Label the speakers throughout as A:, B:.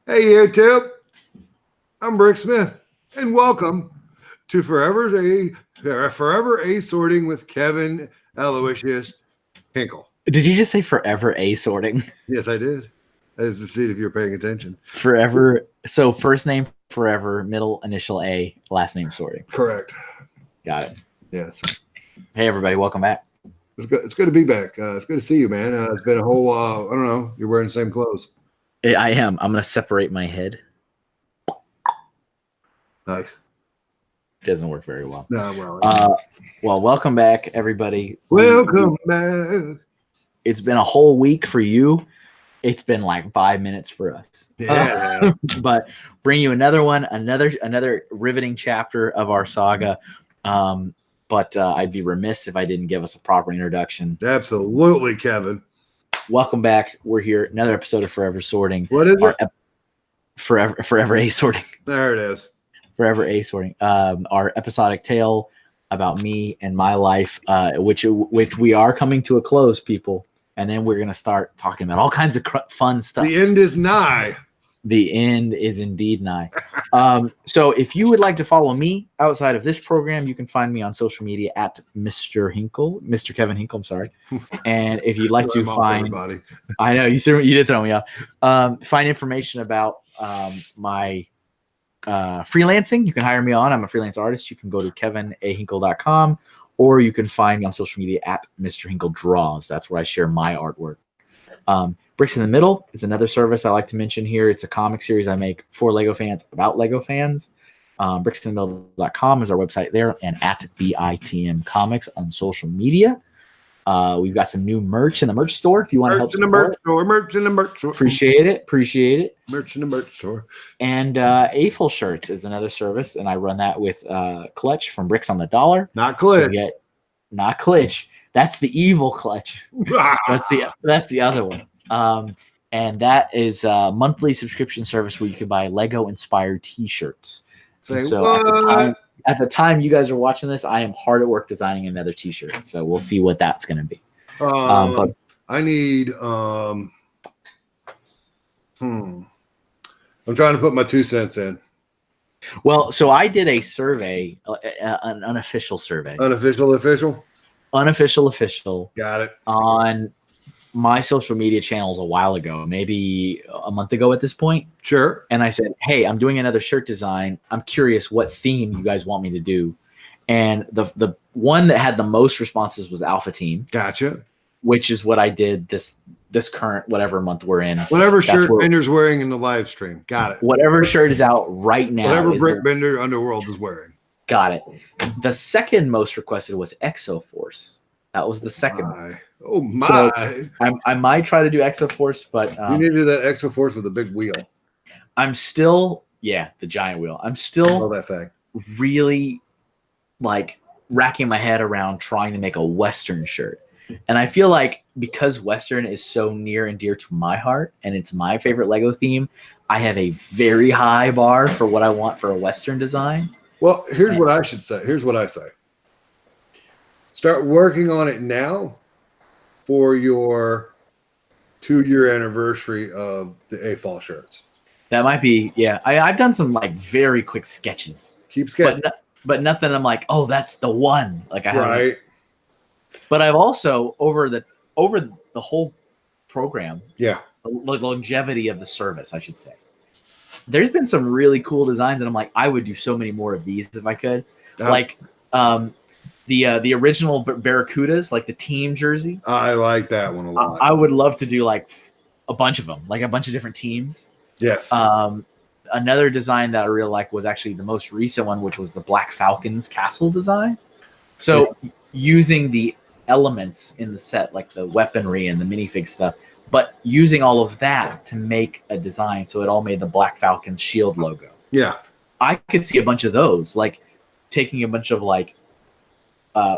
A: Hey, YouTube. I'm Brick Smith, and welcome to Forever A Sorting with Kevin Aloysius Hinkle.
B: Did you just say forever A sorting?
A: Yes, I did. That is to see if you're paying attention.
B: Forever. So first name forever, middle initial A, last name sorting.
A: Correct.
B: Got it.
A: Yes.
B: Hey everybody, welcome back.
A: It's good to be back. It's good to see you, man. It's been a whole. I don't know. You're wearing the same clothes.
B: I am. I'm gonna separate my head.
A: Nice.
B: Doesn't work very well.
A: No,
B: well, welcome back, everybody.
A: Welcome back.
B: It's been a whole week for you. It's been like 5 minutes for us.
A: Yeah.
B: But bring you another one, another riveting chapter of our saga. But I'd be remiss if I didn't give us a proper introduction.
A: Absolutely, Kevin.
B: Welcome back. We're here. Another episode of Forever Sorting.
A: What is it?
B: Forever A Sorting.
A: There it is.
B: Forever A Sorting. Our episodic tale about me and my life, which we are coming to a close, people. And then we're going to start talking about all kinds of fun stuff.
A: The end is nigh.
B: The end is indeed nigh. So if you would like to follow me outside of this program, you can find me on social media at Mr. Hinkle, Mr. Kevin Hinkle, I'm sorry. And if you'd like to find,
A: everybody.
B: I know you did throw me off. Find information about my freelancing. You can hire me on. I'm a freelance artist. You can go to kevinahinkle.com, or you can find me on social media at Mr. Hinkle Draws. That's where I share my artwork. Bricks in the Middle is another service I like to mention here. It's a comic series I make for Lego fans about Lego fans. Bricksinthemiddle.com is our website there, and at BITM Comics on social media. We've got some new merch in the merch store if you want to help support.
A: Merch in the merch store.
B: Appreciate it.
A: Merch in the merch store.
B: And A-Full Shirts is another service, and I run that with Clutch from Bricks on the Dollar.
A: Not Clutch.
B: So not Clutch. That's the evil Clutch. That's the other one. And that is a monthly subscription service where you can buy Lego inspired T-shirts. At the time you guys are watching this, I am hard at work designing another T-shirt. So we'll see what that's going to be.
A: But I need. I'm trying to put my 2 cents in.
B: Well, so I did a survey, an unofficial survey.
A: Unofficial.
B: Got
A: it.
B: On my social media channels a while ago, maybe a month ago at this point.
A: Sure.
B: And I said, hey, I'm doing another shirt design. I'm curious what theme you guys want me to do. And the one that had the most responses was Alpha Team.
A: Gotcha.
B: Which is what I did this current whatever month we're in.
A: Whatever shirt Bender's wearing in the live stream. Got it.
B: Whatever shirt is out right now.
A: Whatever Brick Bender Underworld is wearing.
B: Got it. The second most requested was Exo Force. That was the second one.
A: Oh my!
B: So I might try to do Exo Force, but
A: you need to do that Exo Force with a big wheel.
B: I'm still, the giant wheel. I'm still
A: that thing.
B: Really like racking my head around trying to make a Western shirt, and I feel like because Western is so near and dear to my heart, and it's my favorite Lego theme, I have a very high bar for what I want for a Western design.
A: Well, here's what I should say. Here's what I say. Start working on it now for your 2-year anniversary of the A-Fall shirts.
B: That might be, I've done some like very quick sketches.
A: Keep sketching.
B: But nothing I'm like, oh, that's the one. Like I haven't.
A: Right.
B: But I've also, over the whole program,
A: the
B: longevity of the service, I should say, there's been some really cool designs, and I'm like, I would do so many more of these if I could. Like the original Barracudas, like the team jersey.
A: I like that one a lot.
B: I would love to do like a bunch of them, like a bunch of different teams.
A: Yes.
B: Another design that I really like was actually the most recent one, which was the Black Falcon's castle design. So using the elements in the set, like the weaponry and the minifig stuff, but using all of that to make a design, so it all made the Black Falcon's shield logo.
A: Yeah. I
B: could see a bunch of those, like taking a bunch of like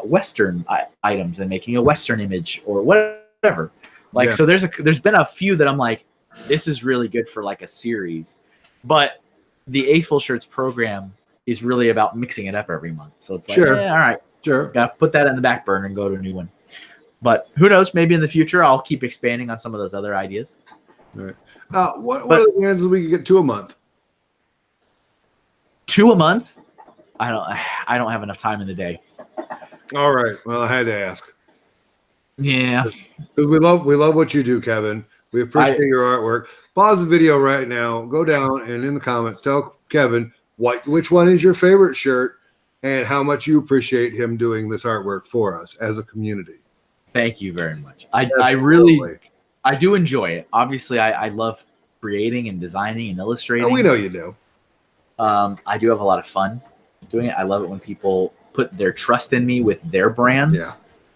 B: Western items and making a Western image or whatever. Like, so there's been a few that I'm like, this is really good for like a series, but the A-Full Shirts program is really about mixing it up every month. So it's like, all right, gotta put that in the back burner and go to a new one. But who knows? Maybe in the future I'll keep expanding on some of those other ideas.
A: All right. What
B: But
A: are the chances we could get 2 a month?
B: 2 a month, I don't have enough time in the day.
A: All right. Well, I had to ask
B: Yeah.
A: because we love what you do, Kevin. We appreciate your artwork. Pause the video right now. Go down and in the comments tell Kevin which one is your favorite shirt and how much you appreciate him doing this artwork for us as a community.
B: Thank you very much. I
A: Absolutely.
B: I do enjoy it. Obviously, I love creating and designing and illustrating.
A: Oh, we know you do.
B: I do have a lot of fun doing it. I love it when people put their trust in me with their brands,
A: Yeah.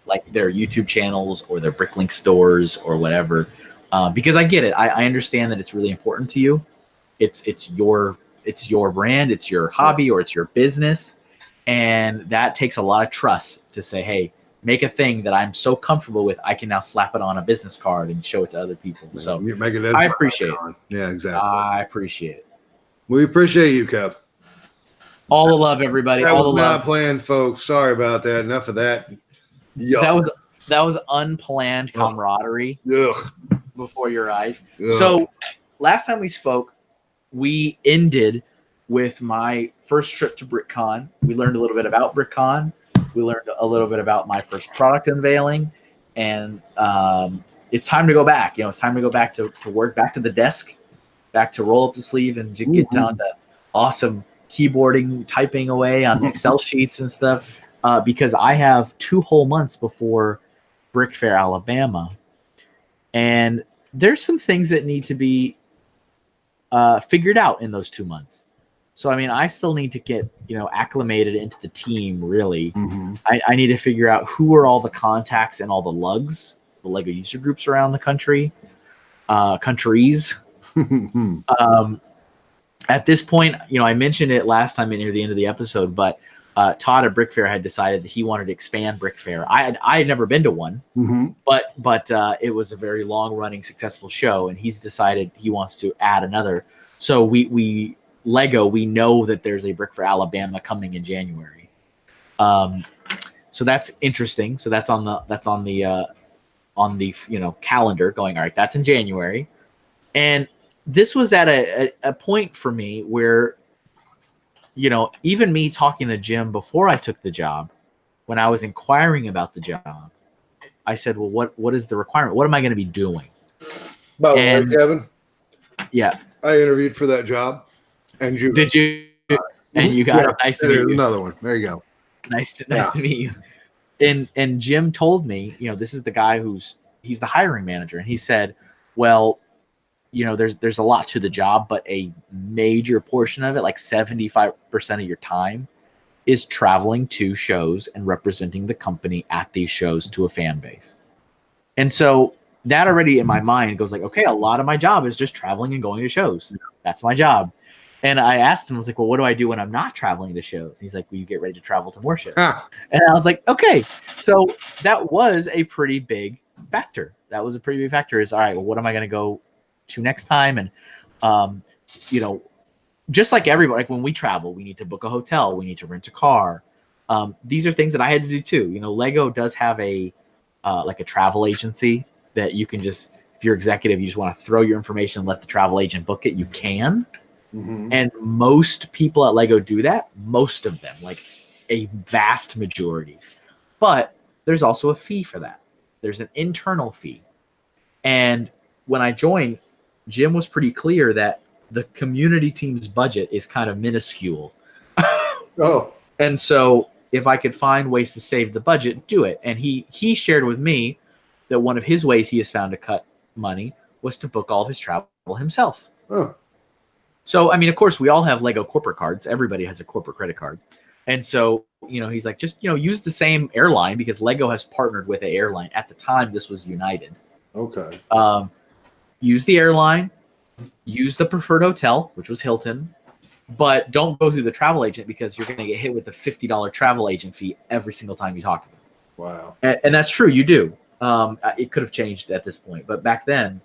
B: like their YouTube channels or their Bricklink stores or whatever. Because I get it. I understand that it's really important to you. It's your brand, it's your hobby, or it's your business, and that takes a lot of trust to say, hey, make a thing that I'm so comfortable with, I can now slap it on a business card and show it to other people. So
A: You make it
B: I appreciate it.
A: Yeah, exactly.
B: I appreciate it.
A: We appreciate you, Kev.
B: All the love, everybody.
A: That
B: All the
A: was not
B: love.
A: planned, folks. Sorry about that. Enough of that. Yuck.
B: That was unplanned camaraderie
A: Ugh.
B: before your eyes.
A: Ugh.
B: So last time we spoke, we ended with my first trip to BrickCon. We learned a little bit about BrickCon. We learned a little bit about my first product unveiling, and it's time to go back. It's time to go back to work, back to the desk, back to roll up the sleeve and get down to awesome keyboarding, typing away on Excel sheets and stuff. Because I have 2 whole months before Brick Fair, Alabama, and there's some things that need to be figured out in those 2 months. So, I mean, I still need to get, acclimated into the team, really.
A: Mm-hmm.
B: I need to figure out who are all the contacts and all the lugs, the LEGO user groups around the countries. At this point, I mentioned it last time near the end of the episode, but Todd at Brick Fair had decided that he wanted to expand Brick Fair. I had never been to one, but it was a very long-running, successful show, and he's decided he wants to add another. So we LEGO, we know that there's a Brick Fair Alabama coming in January. So that's interesting. So that's on the calendar going, all right, that's in January. And this was at a point for me where, even me talking to Jim before I took the job, when I was inquiring about the job, I said, well, what is the requirement? What am I going to be doing?
A: By the way, Kevin,
B: yeah,
A: I interviewed for that job. And you
B: did you? And you got it. Nice to meet you.
A: Another one. There you go.
B: Nice to meet you. And Jim told me, this is the guy he's the hiring manager, and he said, well, there's a lot to the job, but a major portion of it, like 75% of your time, is traveling to shows and representing the company at these shows to a fan base. And so that already in my mind goes like, okay, a lot of my job is just traveling and going to shows. That's my job. And I asked him, I was like, well, what do I do when I'm not traveling to shows? He's like, well, you get ready to travel to more shows. And I was like, okay. So that was a pretty big factor. Is, all right, well, what am I going to go to next time? And, just like everybody, like when we travel, we need to book a hotel. We need to rent a car. These are things that I had to do too. LEGO does have a travel agency that you can just, if you're executive, you just want to throw your information and let the travel agent book it, you can. Mm-hmm. And most people at LEGO do that. Most of them, like a vast majority. But there's also a fee for that. There's an internal fee. And when I joined, Jim was pretty clear that the community team's budget is kind of minuscule. And so if I could find ways to save the budget, do it. And he shared with me that one of his ways he has found to cut money was to book all of his travel himself. Oh. So, I mean, of course, we all have LEGO corporate cards. Everybody has a corporate credit card. And so, he's like, just, use the same airline, because LEGO has partnered with an airline. At the time, this was United.
A: Okay.
B: Use the airline, use the preferred hotel, which was Hilton, but don't go through the travel agent, because you're going to get hit with a $50 travel agent fee every single time you talk to them.
A: Wow.
B: And that's true. You do. It could have changed at this point. But back then,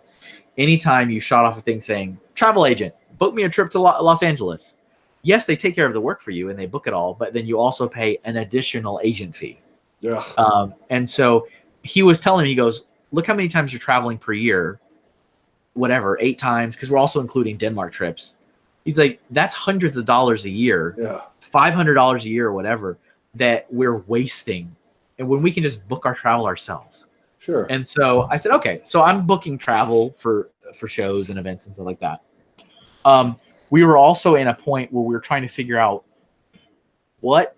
B: anytime you shot off a thing saying, travel agent, book me a trip to Los Angeles. Yes, they take care of the work for you and they book it all, but then you also pay an additional agent fee. Yeah. And so he was telling me, he goes, look how many times you're traveling per year. whatever 8 times, because we're also including Denmark trips. He's like, that's hundreds of dollars a year,
A: Yeah.
B: $500 a year or whatever that we're wasting, and when we can just book our travel ourselves.
A: Sure.
B: And so I said, okay. So I'm booking travel for shows and events and stuff like that. We were also in a point where we were trying to figure out what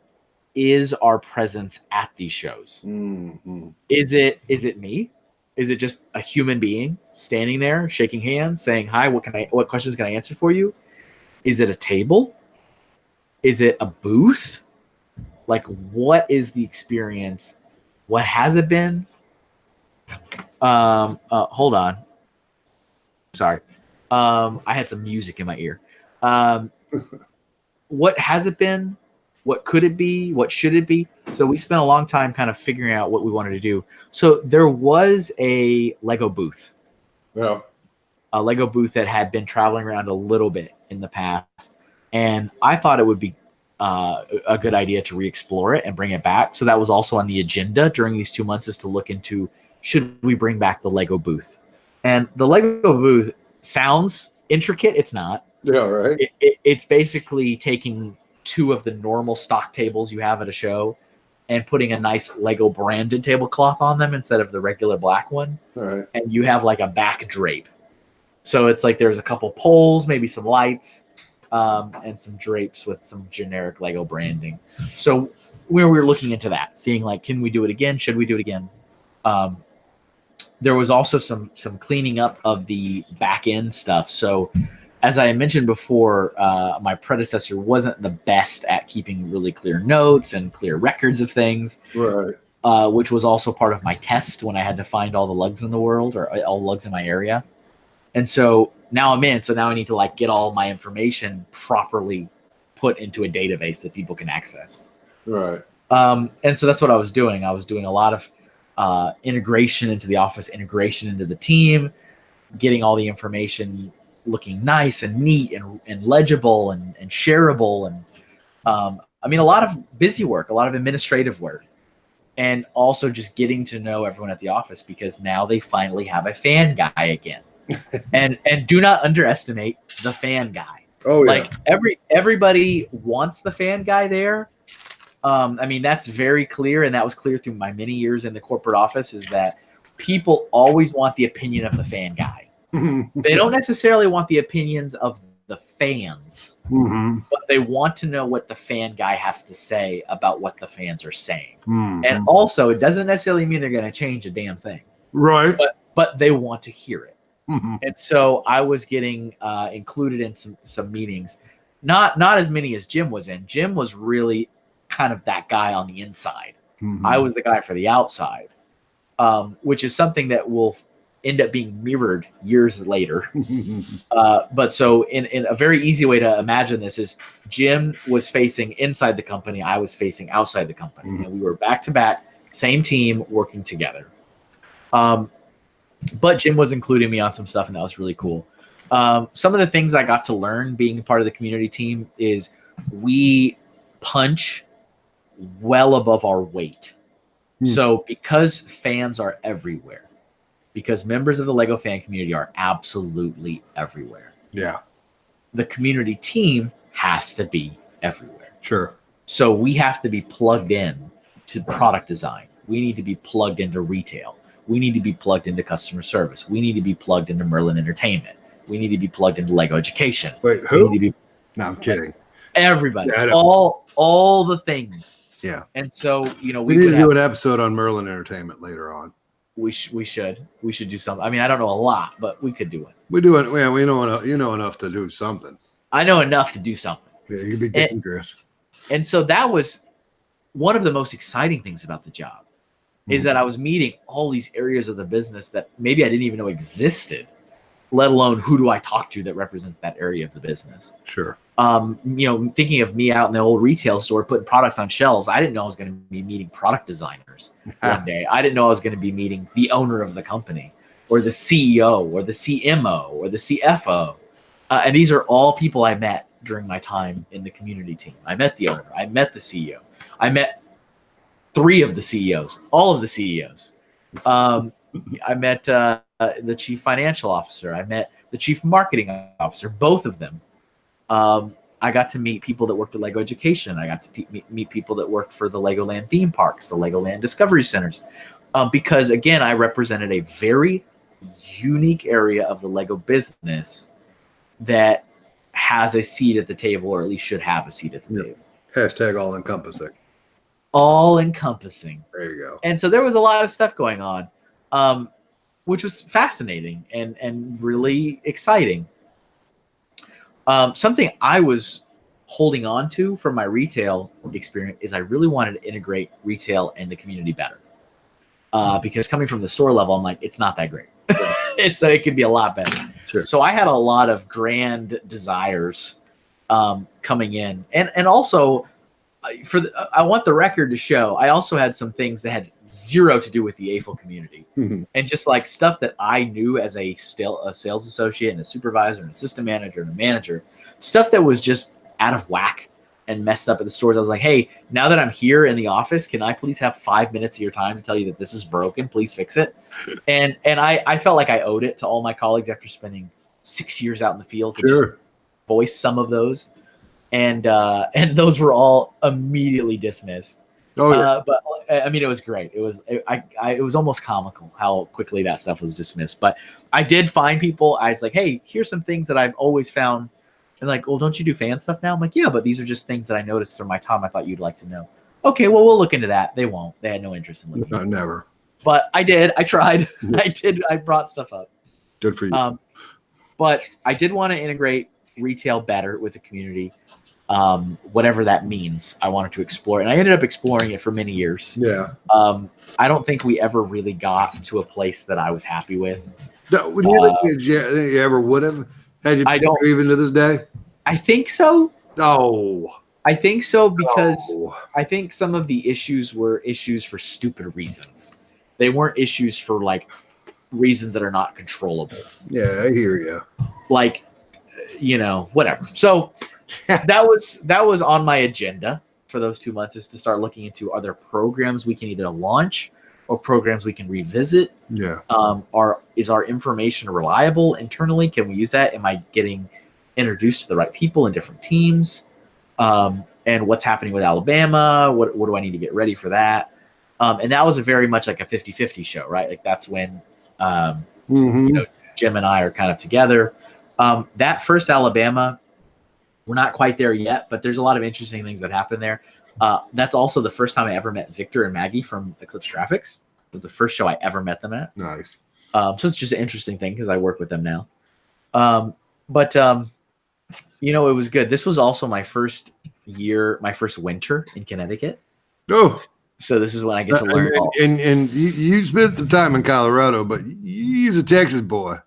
B: is our presence at these shows.
A: Mm-hmm.
B: Is it me? Is it just a human being standing there, shaking hands, saying hi? What questions can I answer for you? Is it a table? Is it a booth? Like, what is the experience? What has it been? Hold on. Sorry. I had some music in my ear. What has it been? What could it be? What should it be? So we spent a long time kind of figuring out what we wanted to do. So there was a Lego booth.
A: Yeah.
B: A Lego booth that had been traveling around a little bit in the past. And I thought it would be a good idea to re-explore it and bring it back. So that was also on the agenda during these 2 months, is to look into, should we bring back the Lego booth? And the Lego booth sounds intricate. It's not.
A: Yeah, right.
B: It's basically taking 2 of the normal stock tables you have at a show and putting a nice Lego branded tablecloth on them instead of the regular black one.
A: All right.
B: And you have like a back drape. So it's like there's a couple poles, maybe some lights, and some drapes with some generic Lego branding. So we were looking into that, seeing like, can we do it again? Should we do it again? There was also some cleaning up of the back end stuff. So as I mentioned before, my predecessor wasn't the best at keeping really clear notes and clear records of things,
A: Right.
B: which was also part of my test when I had to find all the lugs in the world, or all lugs in my area. And so now I'm in. So now I need to like get all my information properly put into a database that people can access.
A: Right.
B: And so that's what I was doing. I was doing a lot of integration into the office, integration into the team, getting all the information looking nice and neat and legible and shareable. And I mean, a lot of busy work, a lot of administrative work, and also just getting to know everyone at the office, because now they finally have a fan guy again. and do not underestimate the fan guy.
A: Oh, yeah.
B: Like everybody wants the fan guy there. I mean, that's very clear, and that was clear through my many years in the corporate office, is that people always want the opinion of the fan guy. They don't necessarily want the opinions of the fans,
A: Mm-hmm.
B: but they want to know what the fan guy has to say about what the fans are saying.
A: Mm-hmm.
B: And also, it doesn't necessarily mean they're going to change a damn thing,
A: Right.
B: but they want to hear it.
A: Mm-hmm.
B: And so I was getting included in some meetings, not as many as Jim was in. Jim was really kind of that guy on the inside.
A: Mm-hmm.
B: I was the guy for the outside, which is something that will end up being mirrored years later. But so in a very easy way to imagine this is, Jim was facing inside the company, I was facing outside the company,
A: Mm-hmm.
B: and we were back to back, same team, working together. But Jim was including me on some stuff, and that was really cool. Some of the things I got to learn being part of the community team is we punch well above our weight. So because fans are everywhere, because members of the Lego fan community are absolutely everywhere,
A: Yeah.
B: the community team has to be everywhere.
A: Sure.
B: So we have to be plugged in to product design. We need to be plugged into retail. We need to be plugged into customer service. We need to be plugged into Merlin Entertainment. We need to be plugged into Lego Education.
A: Wait,
B: We
A: who?
B: need to be
A: No, I'm kidding.
B: everybody,
A: Yeah, I know.
B: all the things.
A: Yeah.
B: And so, you know,
A: We
B: we
A: need
B: would
A: to
B: have,
A: do an episode on Merlin Entertainment later on.
B: we should do something. I mean, I don't know a lot, but we could do it.
A: We do it. Yeah, we know enough. You know enough to do something.
B: I know enough to do something.
A: Yeah, you could be dangerous.
B: And so that was one of the most exciting things about the job, is that I was meeting all these areas of the business that maybe I didn't even know existed, let alone who do I talk to that represents that area of the business.
A: Sure.
B: You know, thinking of me out in the old retail store putting products on shelves, I didn't know I was going to be meeting product designers one day. I didn't know I was going to be meeting the owner of the company, or the CEO, or the CMO, or the CFO. And these are all people I met during my time in the community team. I met the owner. I met the CEO. I met 3 of the CEOs, all of the CEOs. I met the chief financial officer. I met the chief marketing officer, both of them. I got to meet people that worked at Lego Education. I got to meet people that worked for the Legoland theme parks, the Legoland Discovery Centers, because again, I represented a very unique area of the Lego business that has a seat at the table, or at least should have a seat at the table.
A: Hashtag all encompassing.
B: All encompassing.
A: There you go.
B: And so there was a lot of stuff going on, which was fascinating and really exciting. Something I was holding on to from my retail experience is I really wanted to integrate retail and the community better. Because coming from the store level, I'm like, it's not that great. It could be a lot better.
A: Sure.
B: So I had a lot of grand desires coming in. And also, I want the record to show, I also had some things that had zero to do with the AFL community.
A: Mm-hmm.
B: And just like stuff that I knew as a sales associate and a supervisor and assistant manager and a manager, stuff that was just out of whack and messed up at the stores. I was like, hey, now that I'm here in the office, can I please have 5 minutes of your time to tell you that this is broken? Please fix it. And I felt like I owed it to all my colleagues after spending 6 years out in the field to just voice some of those. And those were all immediately dismissed.
A: Oh, yeah.
B: But I mean, it was great. It was almost comical how quickly that stuff was dismissed. But I did find people. I was like, hey, here's some things that I've always found. And like, well, don't you do fan stuff now? I'm like, yeah, but these are just things that I noticed from my time. I thought you'd like to know. Okay, well, we'll look into that. They won't. They had no interest in looking.
A: No, never.
B: But I did. I tried. I brought stuff up.
A: Good for you.
B: But I did want to integrate retail better with the community. Whatever that means, I wanted to explore, and I ended up exploring it for many years.
A: Yeah.
B: I don't think we ever really got to a place that I was happy with.
A: No, you ever would have? Had you
B: I don't
A: even to this day?
B: I think so.
A: No.
B: I think so because I think some of the issues were issues for stupid reasons. They weren't issues for like reasons that are not controllable.
A: Yeah, I hear you.
B: Like, whatever. So that was on my agenda for those 2 months, is to start looking into, are there programs we can either launch or programs we can revisit?
A: Yeah.
B: Is our information reliable internally? Can we use that? Am I getting introduced to the right people in different teams? And what's happening with Alabama? What do I need to get ready for that? And that was very much like a 50-50 show, right? Like that's when Jim and I are kind of together. That first Alabama, we're not quite there yet, but there's a lot of interesting things that happen there. That's also the first time I ever met Victor and Maggie from Eclipse Graphics. It was the first show I ever met them at.
A: Nice.
B: So it's just an interesting thing because I work with them now. But it was good. This was also my first winter in Connecticut.
A: Oh.
B: So this is when I get to learn.
A: And you spent some time in Colorado, but you're a Texas boy.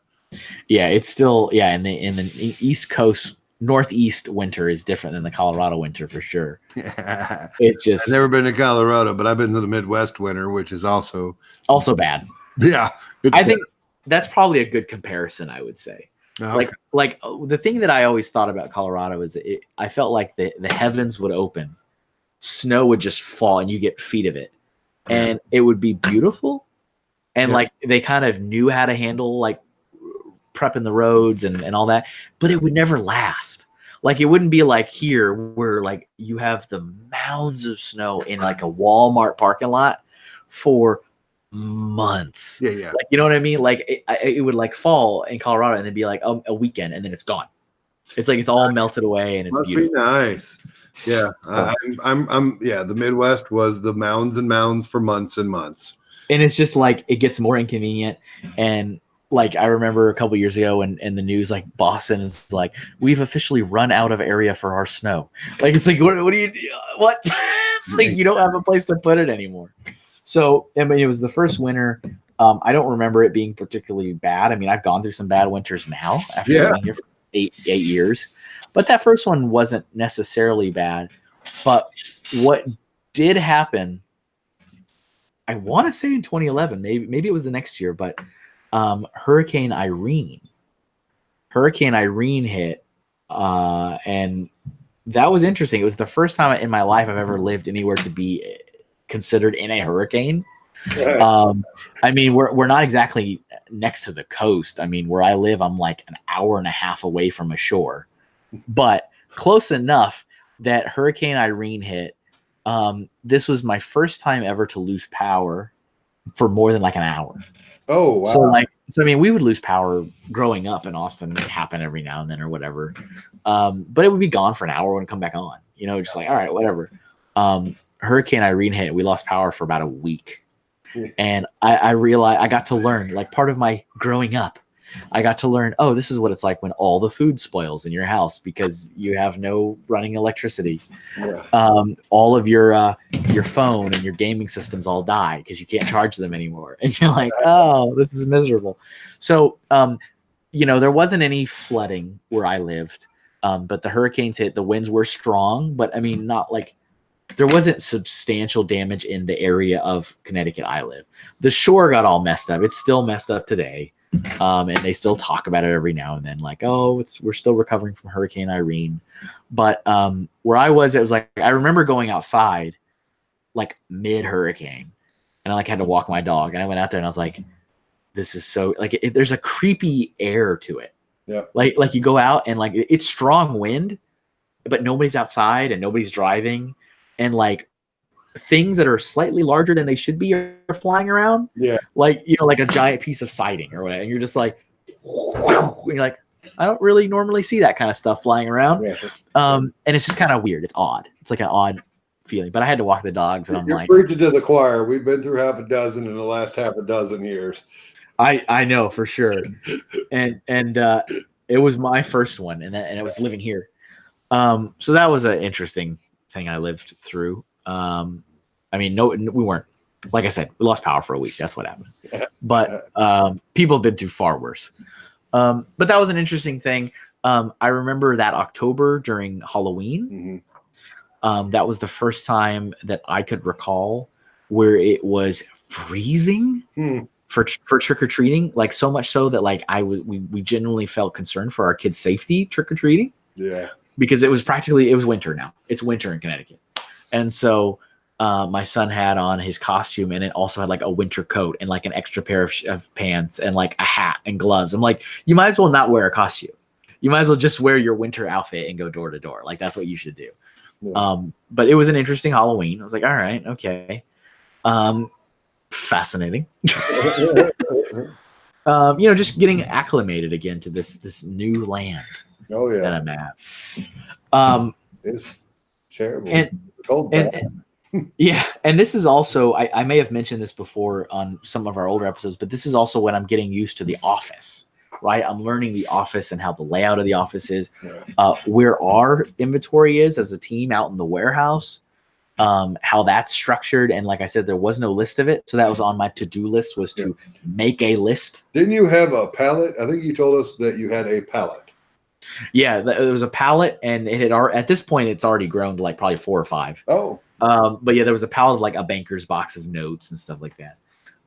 B: Yeah, it's still in the East Coast. Northeast winter is different than the Colorado winter for sure.
A: Yeah.
B: It's just,
A: I've never been to Colorado, but I've been to the Midwest winter, which is also
B: bad.
A: Yeah.
B: I think that's probably a good comparison, I would say.
A: Okay.
B: Like the thing that I always thought about Colorado is that I felt like the heavens would open, snow would just fall, and you get feet of it, and it would be beautiful. And like they kind of knew how to handle like prepping the roads and all that, but it would never last. Like it wouldn't be like here where like you have the mounds of snow in like a Walmart parking lot for months.
A: Yeah.
B: Like, you know what I mean? Like it would like fall in Colorado and then be like a weekend and then it's gone. It's like it's all melted away and it's beautiful.
A: Be nice. Yeah.
B: So,
A: I'm the Midwest was the mounds and mounds for months and months.
B: And it's just like it gets more inconvenient. And like I remember a couple years ago when in the news, like Boston is like, we've officially run out of area for our snow. Like it's like what do you do? What? It's like you don't have a place to put it anymore. So I mean, it was the first winter. I don't remember it being particularly bad. I mean, I've gone through some bad winters now after being here for eight years, but that first one wasn't necessarily bad. But what did happen, I want to say in 2011, maybe it was the next year, but Hurricane Irene hit, and that was interesting. It was the first time in my life I've ever lived anywhere to be considered in a hurricane. I mean, we're not exactly next to the coast. I mean, where I live, I'm like an hour and a half away from a shore, but close enough that Hurricane Irene hit. This was my first time ever to lose power for more than like an hour.
A: Oh, wow.
B: So I mean, we would lose power growing up in Austin. It happened every now and then or whatever. But it would be gone for an hour and come back on, you know, just like, all right, whatever. Hurricane Irene hit, we lost power for about a week. And I realized I got to learn, like part of my growing up, I got to learn, oh, this is what it's like when all the food spoils in your house because you have no running electricity.
A: Yeah.
B: All of your phone and your gaming systems all die because you can't charge them anymore. And you're like, oh, this is miserable. So, you know, there wasn't any flooding where I lived, but the hurricanes hit. The winds were strong, but I mean, not like there wasn't substantial damage in the area of Connecticut I live. The shore got all messed up. It's still messed up today. And they still talk about it every now and then, like, oh, we're still recovering from Hurricane Irene. But where I was, it was like, I remember going outside like mid-hurricane and I like had to walk my dog. And I went out there and I was like, this is so, like, there's a creepy air to it.
A: Yeah.
B: Like you go out and like, it's strong wind, but nobody's outside and nobody's driving. And like things that are slightly larger than they should be are flying around.
A: Yeah.
B: Like, you know, like a giant piece of siding or whatever. And you're just like, and you're like, I don't really normally see that kind of stuff flying around.
A: Yeah.
B: And it's just kind of weird. It's odd. It's like an odd feeling. But I had to walk the dogs and I'm
A: You're
B: like,
A: preaching to the choir. We've been through half a dozen in the last half a dozen years.
B: I know for sure. And it was my first one and it was living here. So that was an interesting thing I lived through. I mean, no, we weren't, like I said, we lost power for a week. That's what happened. But people have been through far worse. But that was an interesting thing. I remember that October during Halloween.
A: Mm-hmm.
B: That was the first time that I could recall where it was freezing for trick-or-treating, like so much so that like we genuinely felt concerned for our kids' safety trick-or-treating.
A: Yeah.
B: Because it was winter now. It's winter in Connecticut. And so my son had on his costume and it also had like a winter coat and like an extra pair of pants and like a hat and gloves. I'm like, you might as well not wear a costume. You might as well just wear your winter outfit and go door to door. Like that's what you should do. Yeah. But it was an interesting Halloween. I was like, all right, okay. Fascinating. You know, just getting acclimated again to this new land.
A: Oh yeah.
B: That I'm at.
A: It's terrible.
B: And yeah, and this is also I may have mentioned this before on some of our older episodes, but this is also when I'm getting used to the office, right? I'm learning the office and how the layout of the office is, where our inventory is as a team out in the warehouse, how that's structured. And like I said, there was no list of it, so that was on my to-do list was to make a list.
A: Didn't you have a pallet? I think you told us that you had a pallet.
B: Yeah, there was a pallet, and it had at this point it's already grown to like probably 4 or 5.
A: Oh.
B: But yeah, there was a pallet of like a banker's box of notes and stuff like that.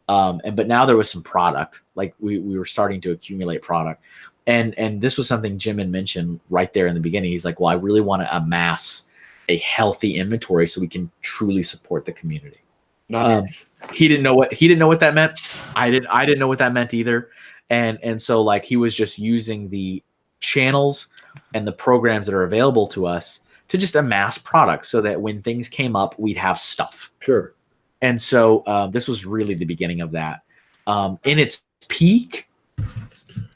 B: But now there was some product, like we were starting to accumulate product. And this was something Jim had mentioned right there in the beginning. He's like, well, I really want to amass a healthy inventory so we can truly support the community.
A: Nice.
B: He didn't know what that meant. I didn't know what that meant either. And so like he was just using the channels and the programs that are available to us to just amass products so that when things came up, we'd have stuff.
A: Sure.
B: And so this was really the beginning of that. In its peak,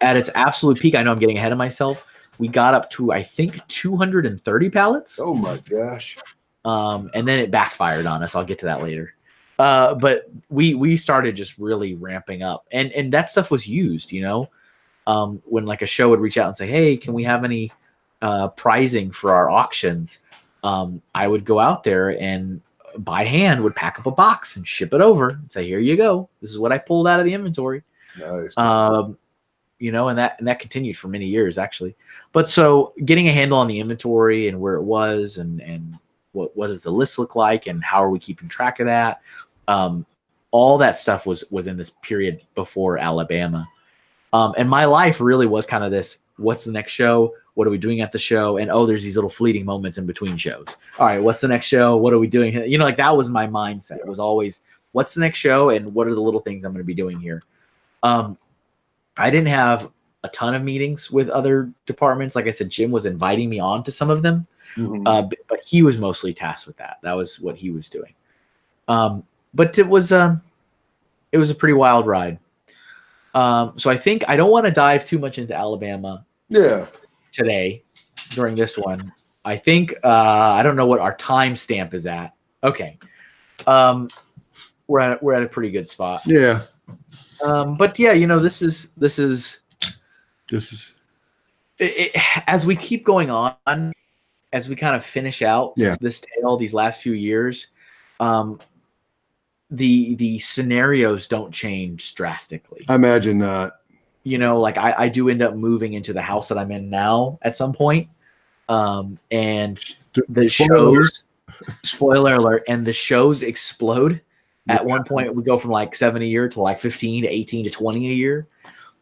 B: at its absolute peak, I know I'm getting ahead of myself. We got up to, I think, 230 pallets.
A: Oh my gosh.
B: And then it backfired on us. I'll get to that later. But we started just really ramping up, and that stuff was used, you know, when like a show would reach out and say, hey, can we have any pricing for our auctions? I would go out there and by hand would pack up a box and ship it over and say, here you go. This is what I pulled out of the inventory.
A: Nice.
B: You know, and that continued for many years actually. But so getting a handle on the inventory and where it was and what does the list look like and how are we keeping track of that? All that stuff was in this period before Alabama. And my life really was kind of this, what's the next show? What are we doing at the show? And, oh, there's these little fleeting moments in between shows. All right, what's the next show? What are we doing? You know, like that was my mindset. It was always what's the next show and what are the little things I'm going to be doing here. I didn't have a ton of meetings with other departments. Like I said, Jim was inviting me on to some of them, but he was mostly tasked with that. That was what he was doing. But it was a pretty wild ride. So I think I don't want to dive too much into Alabama today during this one. I think I don't know what our time stamp is at. Okay. We're at a pretty good spot.
A: Yeah.
B: But yeah, this is as we keep going on, as we kind of finish out this tale, these last few years, the scenarios don't change drastically.
A: I imagine not.
B: Like I do end up moving into the house that I'm in now at some point. And the shows, spoiler alert, and the shows explode. At one point, we go from like 7 a year to like 15 to 18 to 20 a year.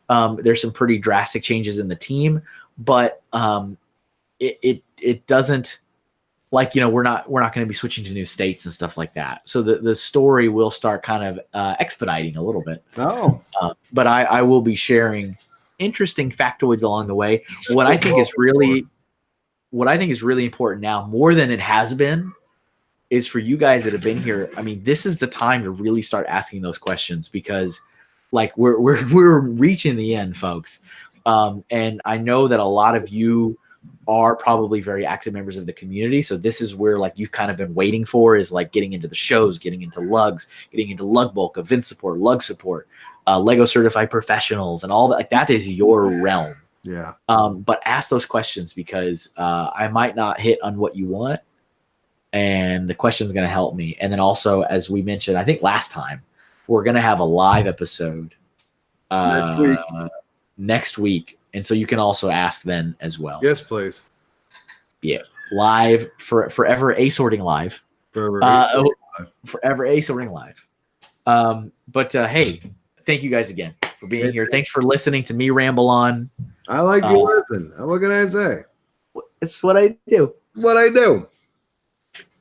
B: There's some pretty drastic changes in the team, but it doesn't, like, we're not going to be switching to new states and stuff like that. So the story will start kind of expediting a little bit. But I will be sharing interesting factoids along the way. What I think is really important now, more than it has been, is for you guys that have been here. I mean, this is the time to really start asking those questions, because like we're reaching the end, folks. And I know that a lot of you are probably very active members of the community. So this is where like you've kind of been waiting for, is like getting into the shows, getting into lugs, getting into lug bulk, event support, lug support, Lego certified professionals, and all that. Like, that is your realm.
A: Yeah.
B: But ask those questions, because I might not hit on what you want, and the question is going to help me. And then also, as we mentioned, I think last time, we're going to have a live episode next week. And so you can also ask then as well.
A: Yes, please.
B: Yeah. Live for Forever Asorting Live. Forever Asorting Live. But hey, thank you guys again for being here. Thanks for listening to me ramble on.
A: I like to listen. What can I say?
B: It's what I do.
A: What I do.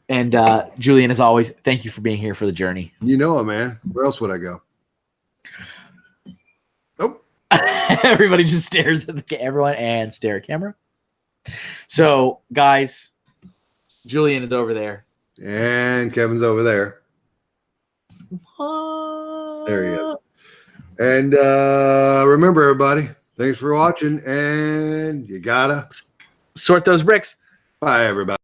B: And Julian, as always, thank you for being here for the journey.
A: You know it, man. Where else would I go? Oh.
B: Everybody just stares at everyone and stare at camera. So, guys, Julian is over there.
A: And Kevin's over there. There he is. And remember, everybody, thanks for watching. And you gotta
B: sort those bricks.
A: Bye, everybody.